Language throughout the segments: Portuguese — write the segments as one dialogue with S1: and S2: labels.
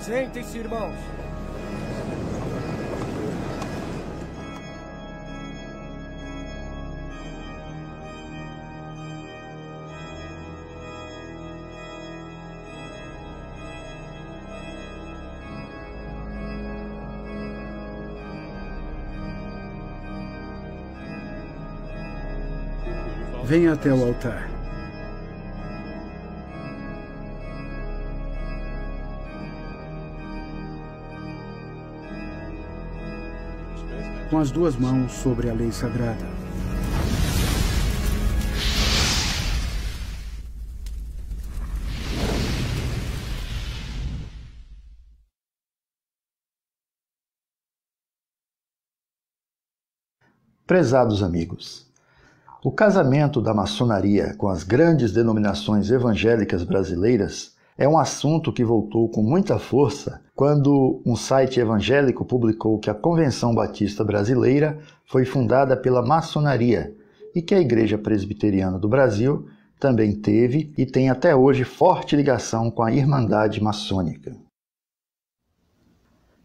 S1: Sentem-se, irmãos.
S2: Venha até o altar. Com as duas mãos sobre a lei sagrada.
S3: Prezados amigos, o casamento da maçonaria com as grandes denominações evangélicas brasileiras é um assunto que voltou com muita força quando um site evangélico publicou que a Convenção Batista Brasileira foi fundada pela maçonaria e que a Igreja Presbiteriana do Brasil também teve e tem até hoje forte ligação com a Irmandade Maçônica.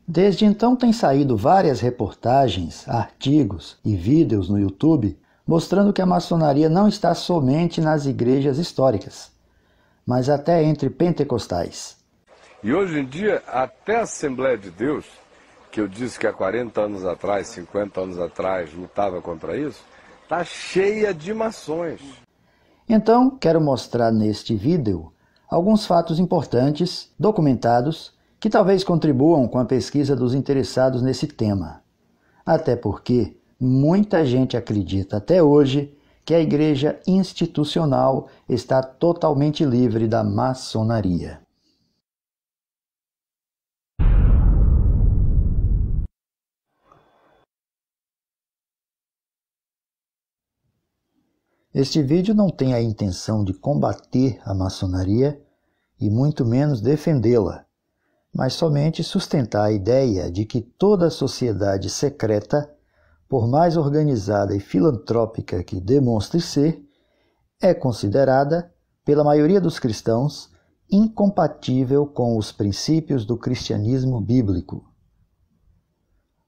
S3: Desde então têm saído várias reportagens, artigos e vídeos no YouTube mostrando que a maçonaria não está somente nas igrejas históricas, mas até entre pentecostais.
S4: E hoje em dia, até a Assembleia de Deus, que eu disse que há 40 anos atrás, 50 anos atrás, lutava contra isso, está cheia de maçons.
S3: Então, quero mostrar neste vídeo alguns fatos importantes, documentados, que talvez contribuam com a pesquisa dos interessados nesse tema. Até porque muita gente acredita até hoje que a igreja institucional está totalmente livre da maçonaria. Este vídeo não tem a intenção de combater a maçonaria e muito menos defendê-la, mas somente sustentar a ideia de que toda sociedade secreta, por mais organizada e filantrópica que demonstre ser, é considerada, pela maioria dos cristãos, incompatível com os princípios do cristianismo bíblico.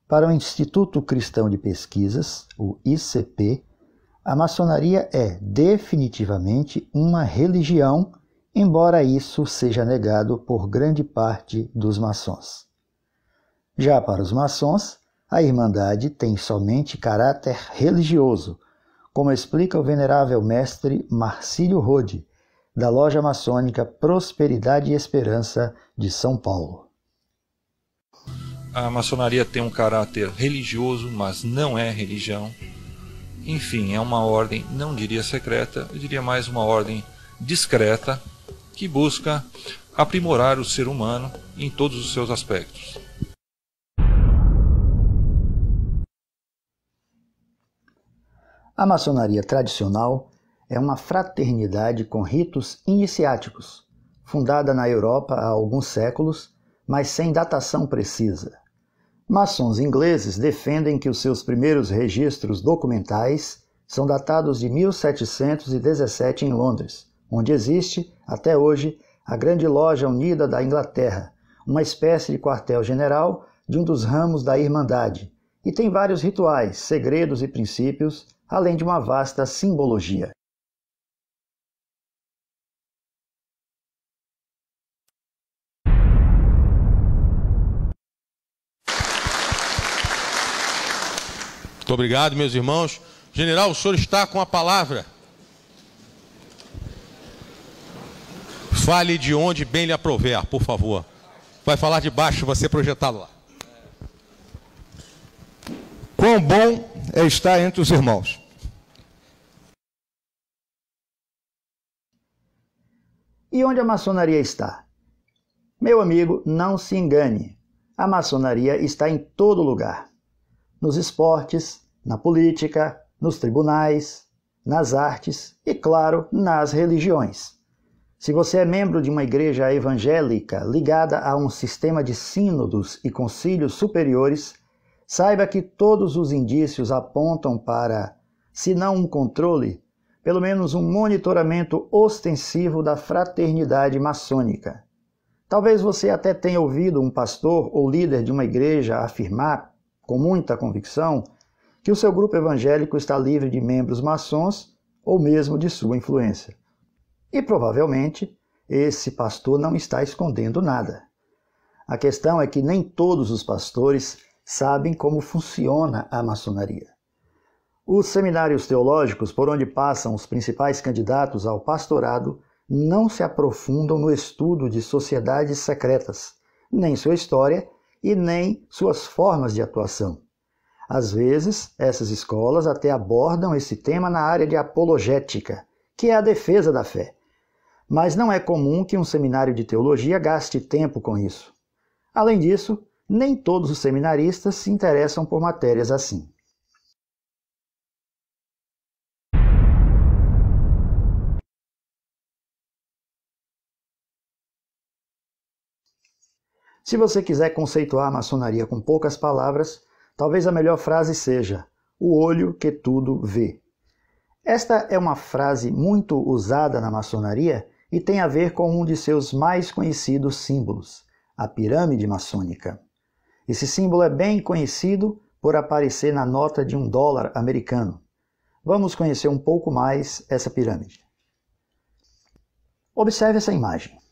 S3: Para o Instituto Cristão de Pesquisas, o ICP, a maçonaria é definitivamente uma religião, embora isso seja negado por grande parte dos maçons. Já para os maçons, a Irmandade tem somente caráter religioso, como explica o venerável mestre Marcílio Rode, da loja maçônica Prosperidade e Esperança de São Paulo.
S5: A maçonaria tem um caráter religioso, mas não é religião. Enfim, é uma ordem, não diria secreta, eu diria mais uma ordem discreta, que busca aprimorar o ser humano em todos os seus aspectos.
S3: A maçonaria tradicional é uma fraternidade com ritos iniciáticos, fundada na Europa há alguns séculos, mas sem datação precisa. Maçons ingleses defendem que os seus primeiros registros documentais são datados de 1717 em Londres, onde existe, até hoje, a Grande Loja Unida da Inglaterra, uma espécie de quartel-general de um dos ramos da Irmandade, e tem vários rituais, segredos e princípios, além de uma vasta simbologia.
S6: Muito obrigado, meus irmãos. General, o senhor está com a palavra. Fale de onde bem lhe aprover, por favor. Vai falar de baixo, você projetado lá.
S7: Quão bom é estar entre os irmãos.
S3: E onde a maçonaria está? Meu amigo, não se engane. A maçonaria está em todo lugar. Nos esportes, na política, nos tribunais, nas artes e, claro, nas religiões. Se você é membro de uma igreja evangélica ligada a um sistema de sínodos e concílios superiores, saiba que todos os indícios apontam para, se não um controle, pelo menos um monitoramento ostensivo da fraternidade maçônica. Talvez você até tenha ouvido um pastor ou líder de uma igreja afirmar, com muita convicção, que o seu grupo evangélico está livre de membros maçons ou mesmo de sua influência. E provavelmente esse pastor não está escondendo nada. A questão é que nem todos os pastores sabem como funciona a maçonaria. Os seminários teológicos por onde passam os principais candidatos ao pastorado não se aprofundam no estudo de sociedades secretas, nem sua história e nem suas formas de atuação. Às vezes, essas escolas até abordam esse tema na área de apologética, que é a defesa da fé. Mas não é comum que um seminário de teologia gaste tempo com isso. Além disso, nem todos os seminaristas se interessam por matérias assim. Se você quiser conceituar a maçonaria com poucas palavras, talvez a melhor frase seja: o olho que tudo vê. Esta é uma frase muito usada na maçonaria e tem a ver com um de seus mais conhecidos símbolos, a pirâmide maçônica. Esse símbolo é bem conhecido por aparecer na nota de $1 americano. Vamos conhecer um pouco mais essa pirâmide. Observe essa imagem.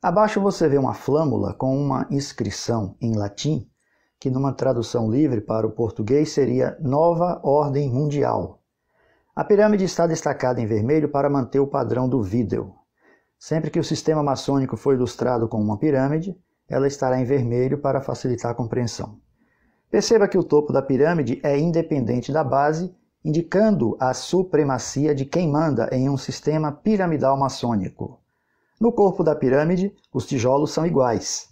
S3: Abaixo você vê uma flâmula com uma inscrição em latim, que numa tradução livre para o português seria Nova Ordem Mundial. A pirâmide está destacada em vermelho para manter o padrão do vídeo. Sempre que o sistema maçônico for ilustrado com uma pirâmide, ela estará em vermelho para facilitar a compreensão. Perceba que o topo da pirâmide é independente da base, indicando a supremacia de quem manda em um sistema piramidal maçônico. No corpo da pirâmide, os tijolos são iguais.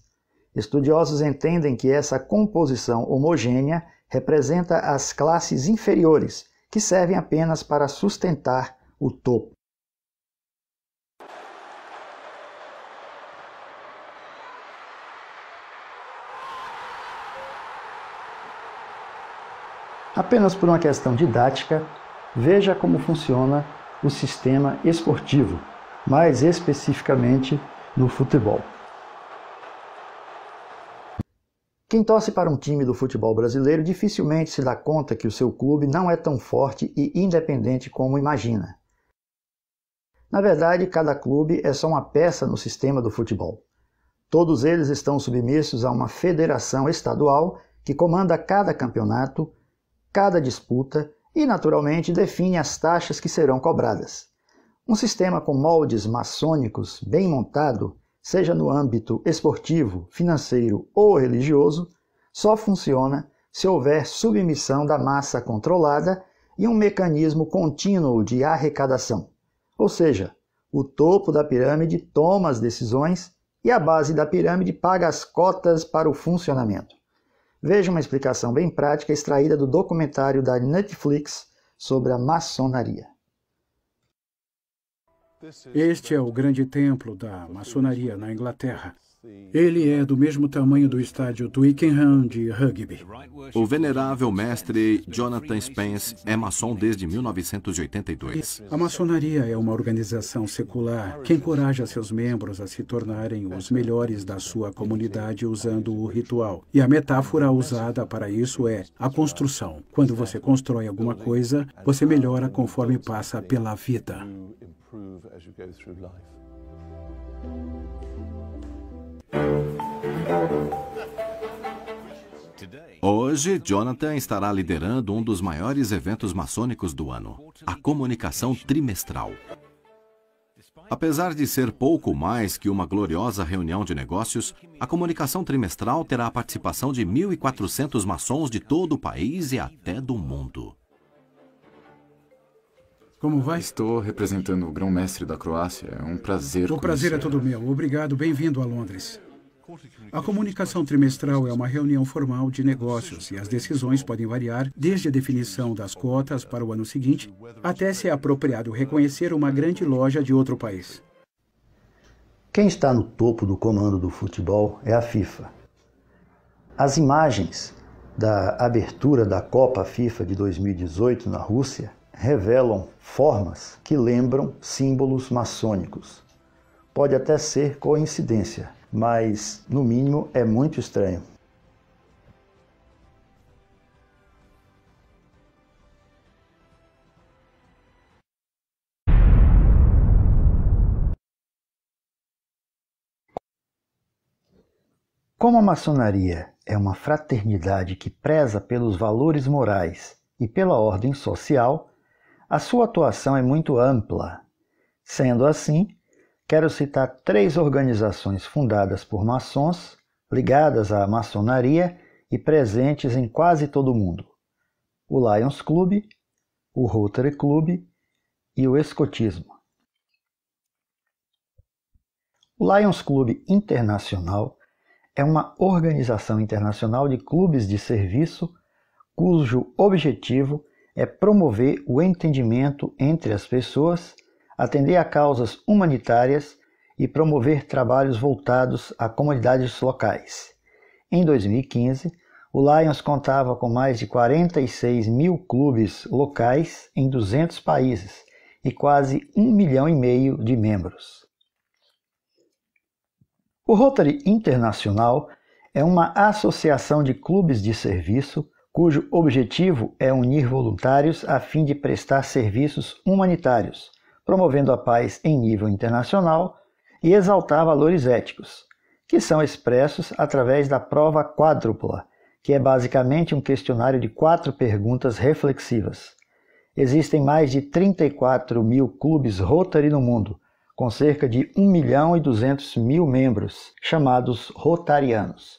S3: Estudiosos entendem que essa composição homogênea representa as classes inferiores, que servem apenas para sustentar o topo. Apenas por uma questão didática, veja como funciona o sistema esportivo, mais especificamente no futebol. Quem torce para um time do futebol brasileiro dificilmente se dá conta que o seu clube não é tão forte e independente como imagina. Na verdade, cada clube é só uma peça no sistema do futebol. Todos eles estão submissos a uma federação estadual que comanda cada campeonato, cada disputa e, naturalmente, define as taxas que serão cobradas. Um sistema com moldes maçônicos bem montado, seja no âmbito esportivo, financeiro ou religioso, só funciona se houver submissão da massa controlada e um mecanismo contínuo de arrecadação. Ou seja, o topo da pirâmide toma as decisões e a base da pirâmide paga as cotas para o funcionamento. Veja uma explicação bem prática extraída do documentário da Netflix sobre a maçonaria.
S2: Este é o grande templo da maçonaria na Inglaterra. Ele é do mesmo tamanho do estádio Twickenham de rugby.
S1: O venerável mestre Jonathan Spence é maçom desde 1982.
S2: A maçonaria é uma organização secular que encoraja seus membros a se tornarem os melhores da sua comunidade usando o ritual. E a metáfora usada para isso é a construção. Quando você constrói alguma coisa, você melhora conforme passa pela vida.
S1: Hoje, Jonathan estará liderando um dos maiores eventos maçônicos do ano, a comunicação trimestral. Apesar de ser pouco mais que uma gloriosa reunião de negócios, a comunicação trimestral terá a participação de 1.400 maçons de todo o país e até do mundo.
S2: Como vai?
S8: Estou representando o grão-mestre da Croácia. É um prazer.
S2: O prazer é todo meu. Obrigado. Bem-vindo a Londres. A comunicação trimestral é uma reunião formal de negócios e as decisões podem variar desde a definição das cotas para o ano seguinte até se é apropriado reconhecer uma grande loja de outro país.
S3: Quem está no topo do comando do futebol é a FIFA. As imagens da abertura da Copa FIFA de 2018 na Rússia revelam formas que lembram símbolos maçônicos. Pode até ser coincidência, mas, no mínimo, é muito estranho. Como a maçonaria é uma fraternidade que preza pelos valores morais e pela ordem social, a sua atuação é muito ampla. Sendo assim, quero citar 3 organizações fundadas por maçons, ligadas à maçonaria e presentes em quase todo o mundo: o Lions Club, o Rotary Club e o Escotismo. O Lions Club Internacional é uma organização internacional de clubes de serviço cujo objetivo é promover o entendimento entre as pessoas, atender a causas humanitárias e promover trabalhos voltados a comunidades locais. Em 2015, o Lions contava com mais de 46 mil clubes locais em 200 países e quase 1,5 milhão de membros. O Rotary Internacional é uma associação de clubes de serviço cujo objetivo é unir voluntários a fim de prestar serviços humanitários, promovendo a paz em nível internacional e exaltar valores éticos, que são expressos através da prova quádrupla, que é basicamente um questionário de 4 perguntas reflexivas. Existem mais de 34 mil clubes Rotary no mundo, com cerca de 1.200.000 membros, chamados rotarianos.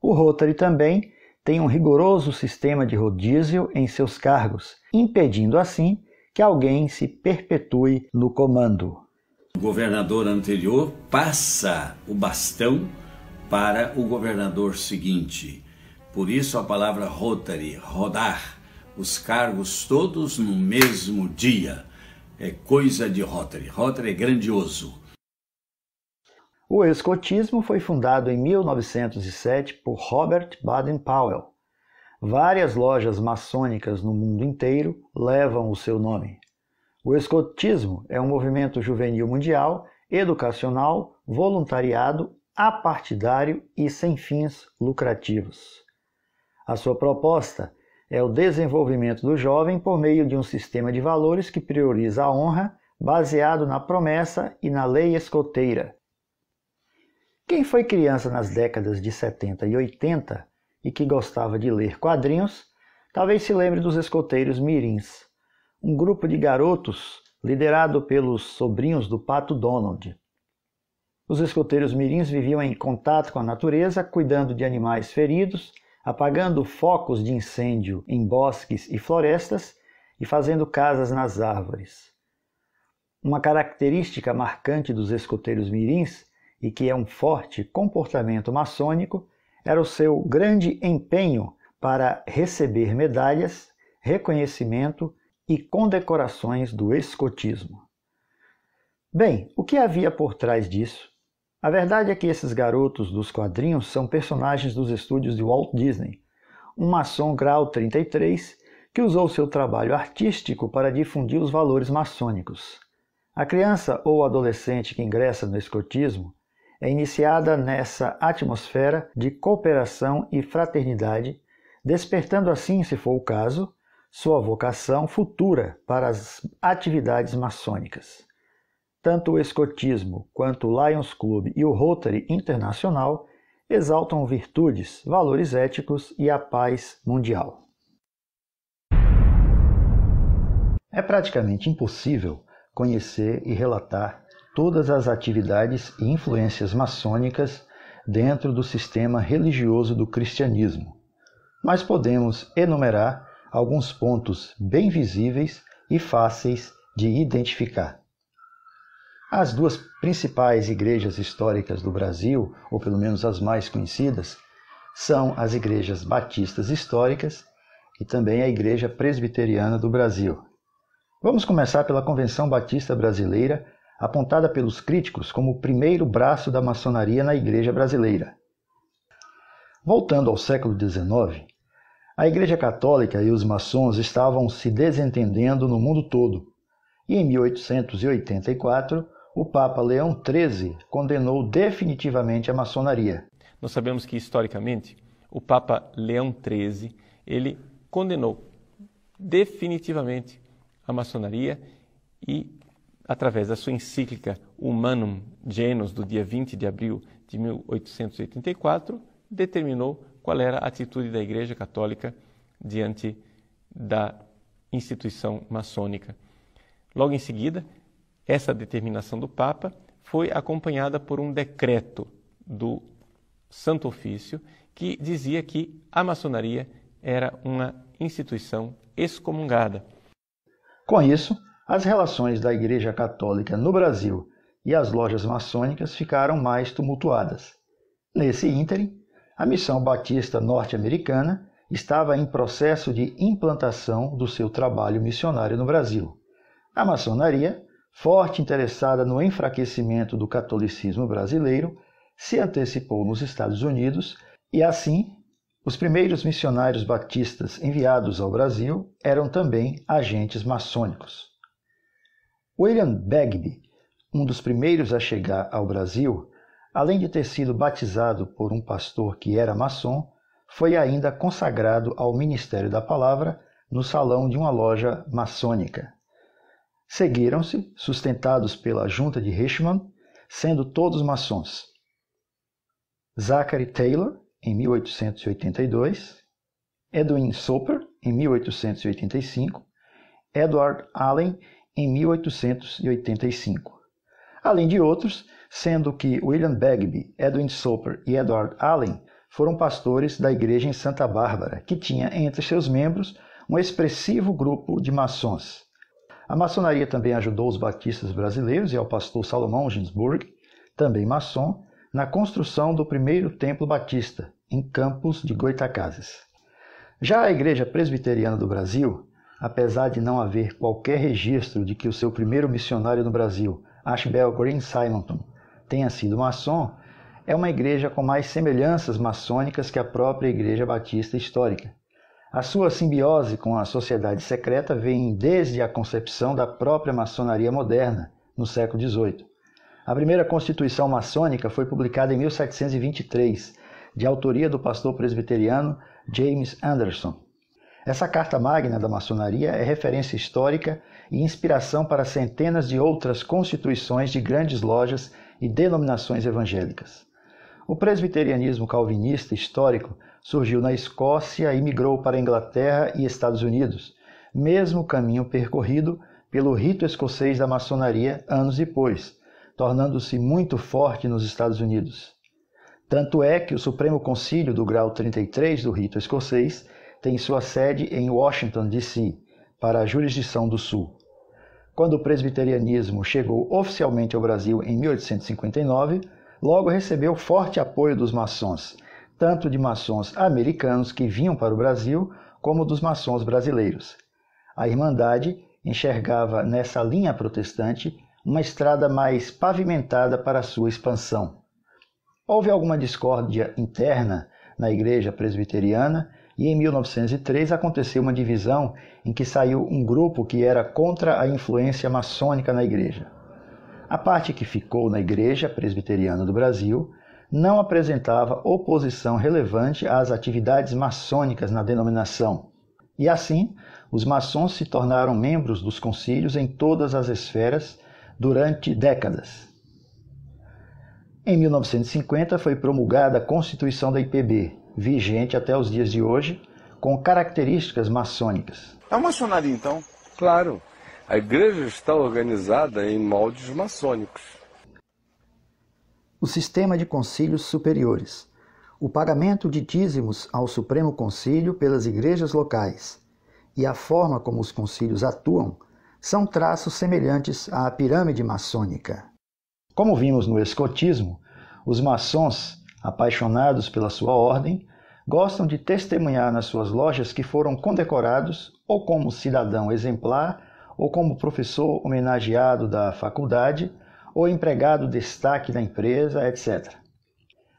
S3: O Rotary também tem um rigoroso sistema de rodízio em seus cargos, impedindo assim que alguém se perpetue no comando.
S9: O governador anterior passa o bastão para o governador seguinte. Por isso a palavra Rotary, rodar, os cargos todos no mesmo dia. É coisa de Rotary. Rotary é grandioso.
S3: O escotismo foi fundado em 1907 por Robert Baden-Powell. Várias lojas maçônicas no mundo inteiro levam o seu nome. O escotismo é um movimento juvenil mundial, educacional, voluntariado, apartidário e sem fins lucrativos. A sua proposta é o desenvolvimento do jovem por meio de um sistema de valores que prioriza a honra, baseado na promessa e na lei escoteira. Quem foi criança nas décadas de 70 e 80 e que gostava de ler quadrinhos, talvez se lembre dos escoteiros mirins, um grupo de garotos liderado pelos sobrinhos do Pato Donald. Os escoteiros mirins viviam em contato com a natureza, cuidando de animais feridos, apagando focos de incêndio em bosques e florestas e fazendo casas nas árvores. Uma característica marcante dos escoteiros mirins, e que é um forte comportamento maçônico, era o seu grande empenho para receber medalhas, reconhecimento e condecorações do escotismo. Bem, o que havia por trás disso? A verdade é que esses garotos dos quadrinhos são personagens dos estúdios de Walt Disney, um maçom grau 33 que usou seu trabalho artístico para difundir os valores maçônicos. A criança ou adolescente que ingressa no escotismo é iniciada nessa atmosfera de cooperação e fraternidade, despertando assim, se for o caso, sua vocação futura para as atividades maçônicas. Tanto o escotismo quanto o Lions Club e o Rotary Internacional exaltam virtudes, valores éticos e a paz mundial. É praticamente impossível conhecer e relatar todas as atividades e influências maçônicas dentro do sistema religioso do cristianismo, mas podemos enumerar alguns pontos bem visíveis e fáceis de identificar. As 2 principais igrejas históricas do Brasil, ou pelo menos as mais conhecidas, são as igrejas batistas históricas e também a Igreja Presbiteriana do Brasil. Vamos começar pela Convenção Batista Brasileira, apontada pelos críticos como o primeiro braço da maçonaria na Igreja brasileira. Voltando ao século XIX, a Igreja Católica e os maçons estavam se desentendendo no mundo todo, e em 1884, o Papa Leão XIII condenou definitivamente a maçonaria.
S10: Nós sabemos que, historicamente, o Papa Leão XIII, ele condenou definitivamente a maçonaria e, através da sua encíclica Humanum Genus, do dia 20 de abril de 1884, determinou qual era a atitude da Igreja Católica diante da instituição maçônica. Logo em seguida, essa determinação do Papa foi acompanhada por um decreto do Santo Ofício que dizia que a maçonaria era uma instituição excomungada.
S3: Com isso, as relações da Igreja Católica no Brasil e as lojas maçônicas ficaram mais tumultuadas. Nesse ínterim, a Missão Batista Norte-Americana estava em processo de implantação do seu trabalho missionário no Brasil. A maçonaria, forte interessada no enfraquecimento do catolicismo brasileiro, se antecipou nos Estados Unidos e, assim, os primeiros missionários batistas enviados ao Brasil eram também agentes maçônicos. William Bagby, um dos primeiros a chegar ao Brasil, além de ter sido batizado por um pastor que era maçom, foi ainda consagrado ao ministério da palavra no salão de uma loja maçônica. Seguiram-se, sustentados pela junta de Richmond, sendo todos maçons, Zachary Taylor, em 1882, Edwin Soper, em 1885, Edward Allen, em 1885. Além de outros, sendo que William Bagby, Edwin Soper e Edward Allen foram pastores da igreja em Santa Bárbara, que tinha entre seus membros um expressivo grupo de maçons. A maçonaria também ajudou os batistas brasileiros e ao pastor Salomão Ginsburg, também maçom, na construção do primeiro templo batista, em Campos de Goytacazes. Já a Igreja Presbiteriana do Brasil, apesar de não haver qualquer registro de que o seu primeiro missionário no Brasil, Ashbel Green Simonton, tenha sido maçom, é uma igreja com mais semelhanças maçônicas que a própria Igreja Batista histórica. A sua simbiose com a sociedade secreta vem desde a concepção da própria maçonaria moderna, no século XVIII. A primeira Constituição maçônica foi publicada em 1723, de autoria do pastor presbiteriano James Anderson. Essa carta magna da maçonaria é referência histórica e inspiração para centenas de outras constituições de grandes lojas e denominações evangélicas. O presbiterianismo calvinista histórico surgiu na Escócia e migrou para a Inglaterra e Estados Unidos, mesmo caminho percorrido pelo rito escocês da maçonaria anos depois, tornando-se muito forte nos Estados Unidos. Tanto é que o Supremo Concílio do Grau 33 do rito escocês tem sua sede em Washington, D.C., para a jurisdição do Sul. Quando o presbiterianismo chegou oficialmente ao Brasil em 1859, logo recebeu forte apoio dos maçons, tanto de maçons americanos que vinham para o Brasil, como dos maçons brasileiros. A Irmandade enxergava nessa linha protestante uma estrada mais pavimentada para a sua expansão. Houve alguma discórdia interna na Igreja Presbiteriana e em 1903 aconteceu uma divisão em que saiu um grupo que era contra a influência maçônica na Igreja. A parte que ficou na Igreja Presbiteriana do Brasil não apresentava oposição relevante às atividades maçônicas na denominação, e assim os maçons se tornaram membros dos concílios em todas as esferas durante décadas. Em 1950 foi promulgada a Constituição da IPB, vigente até os dias de hoje, com características maçônicas.
S4: É uma maçonaria, então? Claro. A igreja está organizada em moldes maçônicos.
S3: O sistema de concílios superiores, o pagamento de dízimos ao Supremo Concílio pelas igrejas locais e a forma como os concílios atuam são traços semelhantes à pirâmide maçônica. Como vimos no escotismo, os maçons, apaixonados pela sua ordem, gostam de testemunhar nas suas lojas que foram condecorados ou como cidadão exemplar, ou como professor homenageado da faculdade, ou empregado destaque da empresa, etc.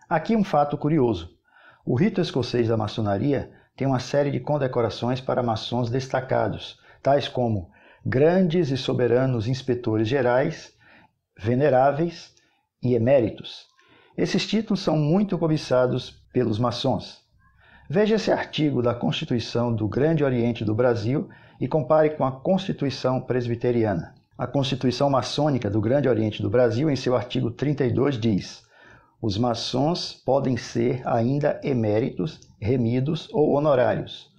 S3: Aqui um fato curioso. O rito escocês da maçonaria tem uma série de condecorações para maçons destacados, tais como grandes e soberanos inspetores gerais, veneráveis e eméritos. Esses títulos são muito cobiçados pelos maçons. Veja esse artigo da Constituição do Grande Oriente do Brasil e compare com a Constituição Presbiteriana. A Constituição Maçônica do Grande Oriente do Brasil, em seu artigo 32, diz: os maçons podem ser ainda eméritos, remidos ou honorários.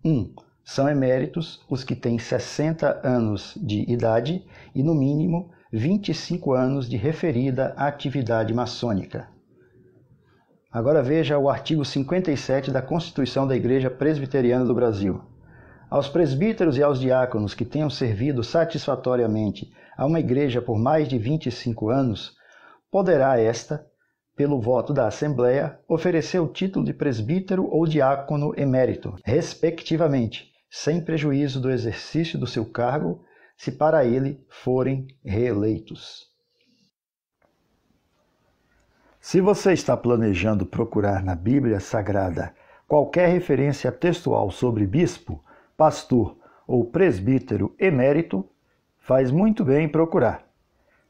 S3: 1. São eméritos os que têm 60 anos de idade e, no mínimo, 25 anos de referida atividade maçônica. Agora veja o artigo 57 da Constituição da Igreja Presbiteriana do Brasil. Aos presbíteros e aos diáconos que tenham servido satisfatoriamente a uma igreja por mais de 25 anos, poderá esta, pelo voto da Assembleia, oferecer o título de presbítero ou diácono emérito, respectivamente, sem prejuízo do exercício do seu cargo, se para ele forem reeleitos. Se você está planejando procurar na Bíblia Sagrada qualquer referência textual sobre bispo, pastor ou presbítero emérito, faz muito bem em procurar.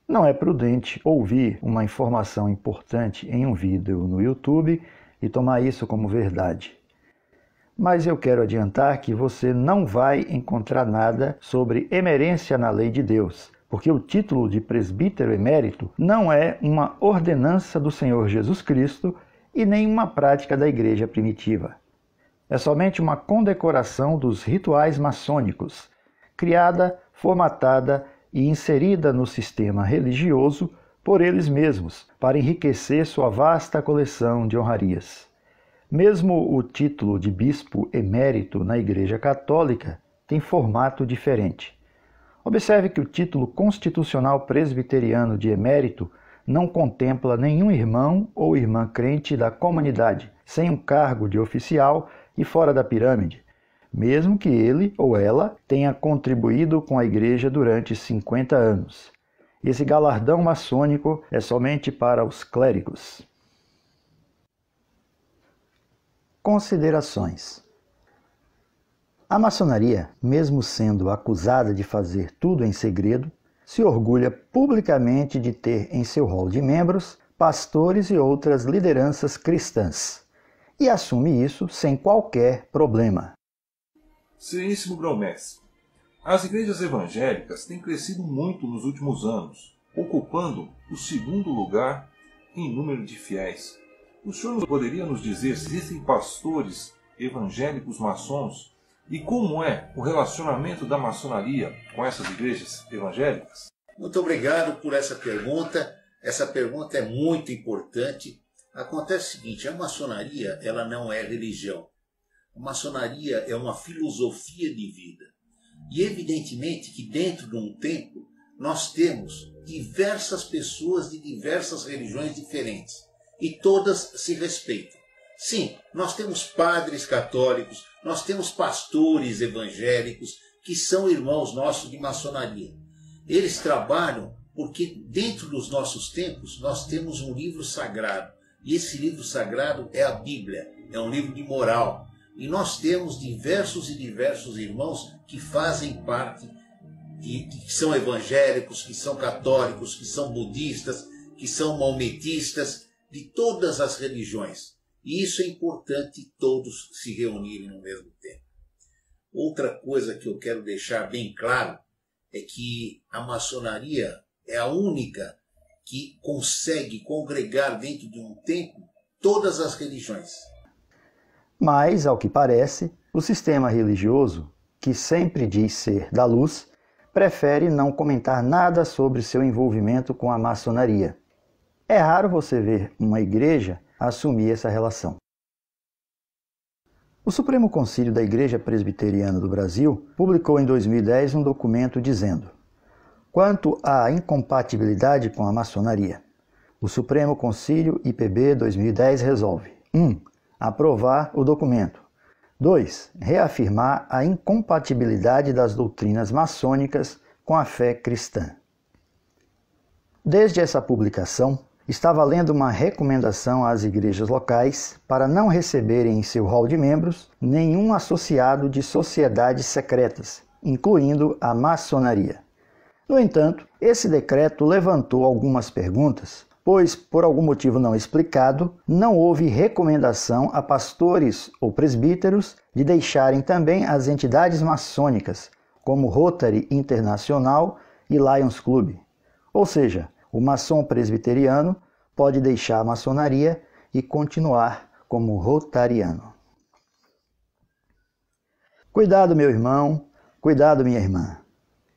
S3: Não é prudente ouvir uma informação importante em um vídeo no YouTube e tomar isso como verdade. Mas eu quero adiantar que você não vai encontrar nada sobre emerência na lei de Deus, porque o título de presbítero emérito não é uma ordenança do Senhor Jesus Cristo e nem uma prática da igreja primitiva. É somente uma condecoração dos rituais maçônicos, criada, formatada e inserida no sistema religioso por eles mesmos, para enriquecer sua vasta coleção de honrarias. Mesmo o título de bispo emérito na Igreja Católica tem formato diferente. Observe que o título constitucional presbiteriano de emérito não contempla nenhum irmão ou irmã crente da comunidade, sem um cargo de oficial e fora da pirâmide, mesmo que ele ou ela tenha contribuído com a igreja durante 50 anos. Esse galardão maçônico é somente para os clérigos. Considerações. A maçonaria, mesmo sendo acusada de fazer tudo em segredo, se orgulha publicamente de ter em seu rol de membros pastores e outras lideranças cristãs, e assume isso sem qualquer problema.
S5: Sereníssimo Grão-Mestre, as igrejas evangélicas têm crescido muito nos últimos anos, ocupando o segundo lugar em número de fiéis. O senhor poderia nos dizer se existem pastores evangélicos maçons e como é o relacionamento da maçonaria com essas igrejas evangélicas?
S11: Muito obrigado por essa pergunta. Essa pergunta é muito importante. Acontece o seguinte, a maçonaria ela não é religião. A maçonaria é uma filosofia de vida. E evidentemente que dentro de um templo nós temos diversas pessoas de diversas religiões diferentes. E todas se respeitam. Sim, nós temos padres católicos, nós temos pastores evangélicos que são irmãos nossos de maçonaria. Eles trabalham porque dentro dos nossos templos nós temos um livro sagrado. E esse livro sagrado é a Bíblia, é um livro de moral. E nós temos diversos irmãos que fazem parte, que são evangélicos, que são católicos, que são budistas, que são maometistas, de todas as religiões. E isso é importante todos se reunirem no mesmo tempo. Outra coisa que eu quero deixar bem claro é que a maçonaria é a única que consegue congregar dentro de um templo todas as religiões.
S3: Mas, ao que parece, o sistema religioso, que sempre diz ser da luz, prefere não comentar nada sobre seu envolvimento com a maçonaria. É raro você ver uma igreja assumir essa relação. O Supremo Concílio da Igreja Presbiteriana do Brasil publicou em 2010 um documento dizendo: quanto à incompatibilidade com a maçonaria, o Supremo Concílio IPB 2010 resolve 1. Aprovar o documento. 2. Reafirmar a incompatibilidade das doutrinas maçônicas com a fé cristã. Desde essa publicação, está valendo uma recomendação às igrejas locais para não receberem em seu rol de membros nenhum associado de sociedades secretas, incluindo a maçonaria. No entanto, esse decreto levantou algumas perguntas, pois, por algum motivo não explicado, não houve recomendação a pastores ou presbíteros de deixarem também as entidades maçônicas, como Rotary Internacional e Lions Club. Ou seja, o maçom presbiteriano pode deixar a maçonaria e continuar como rotariano. Cuidado, meu irmão, cuidado, minha irmã.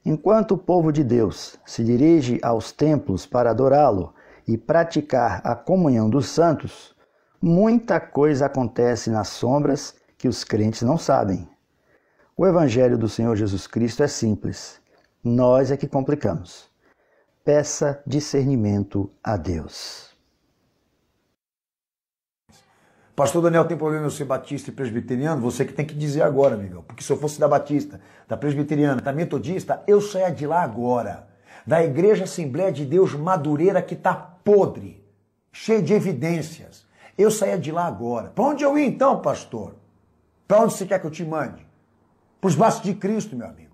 S3: Enquanto o povo de Deus se dirige aos templos para adorá-lo e praticar a comunhão dos santos, muita coisa acontece nas sombras que os crentes não sabem. O Evangelho do Senhor Jesus Cristo é simples. Nós é que complicamos. Peça discernimento a Deus.
S12: Pastor Daniel, tem problema eu ser batista e presbiteriano? Você que tem que dizer agora, amigão. Porque se eu fosse da batista, da presbiteriana, da metodista, eu saia de lá agora. Da Igreja Assembleia de Deus Madureira, que está podre, cheia de evidências. Eu saia de lá agora. Para onde eu ia então, pastor? Para onde você quer que eu te mande? Para os braços de Cristo, meu amigo.